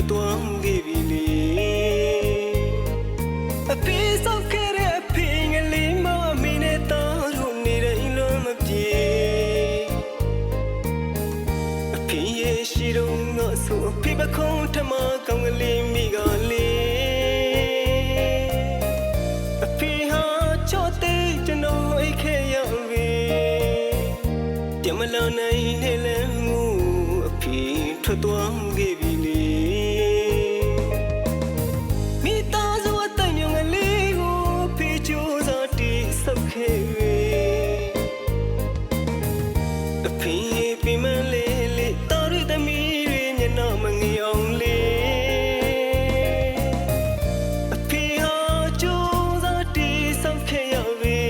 ထွက်သွားခဲ့ပြီလေအဖေစောက်ခဲ့တဲ့အဖေငလေးမအမေနဲ့သားတို့နေတဲ့အလွန်မပြေအဖေရဲ့ရှိတော့ငါဆိုအဖေပခုံးထမကောင်းကလေးမိကလေးအဖေဟာချောတဲ့ကျွန်တော်အိတ်ခဲ့ရပြီပြမလာနိုင်နဲ့လည်းငူအဖေထွက်သွားခဲ့ပြီလေမိသားစုအတိုင်းငယ်လေးကိုဖေးကြိုးစားတိဆောက်ခဲ့အဖေပြမလေးလေးတော်ရသမီးတွေမျက်နှာမငယ်အောင်လေးအဖေဟာကြိုးစားတိဆောက်ခဲ့ရပြီ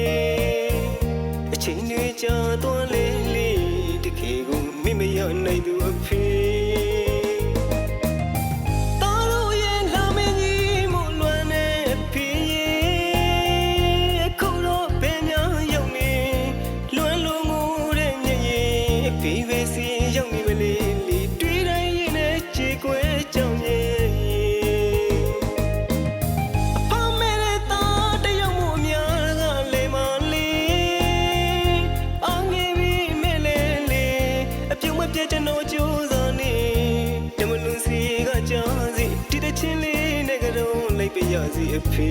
အချိန်တွေကြာသွားလေလေတခေကိုမိမရနိုင်သူအဖေကျွန်တော်ကြိုးစားနေတမလွန်စီကကြာစီဒီတချင်းလေးနဲ့ကတော့လိုက်ပြရစီအဖေ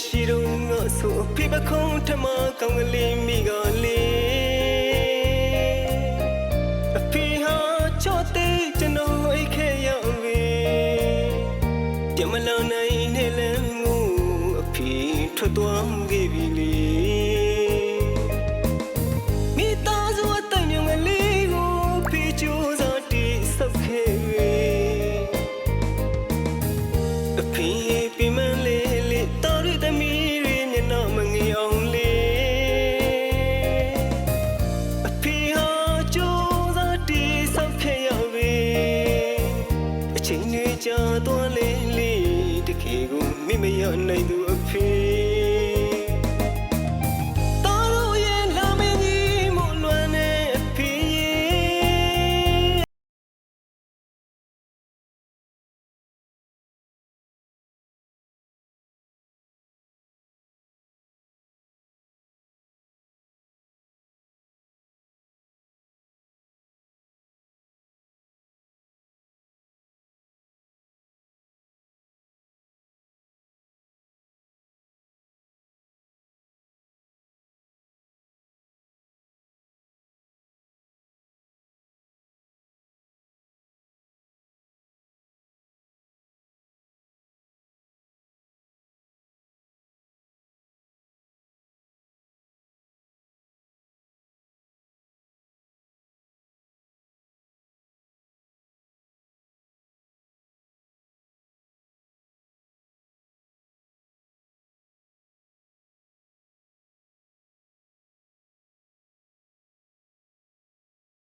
ရှိတော့ငါဆိုအဖေပခုံးထမကောင်းကလေးမိကလေးအဖေဟာချောတဲ့ကျွန်တော်အိတ်ခဲ့ရပြီပြမလာနိုင်နဲ့လည်းငူအဖေထွက်သွားခဲ့ပြီလေမိသားစုအတိုင်းငယ်လေးကိုဖေးကြိုးစားတိဆောက်ခဲ့အဖေပြမလေးလေးတော်ရသမီးတွေမျက်နှာမငယ်အောင်လေးအဖေဟာကြိုးစားတိဆောက်ခဲ့ရပြီအချိန်တွေကြာသွားလေလေတခေကိုမိမရနိုင်သူ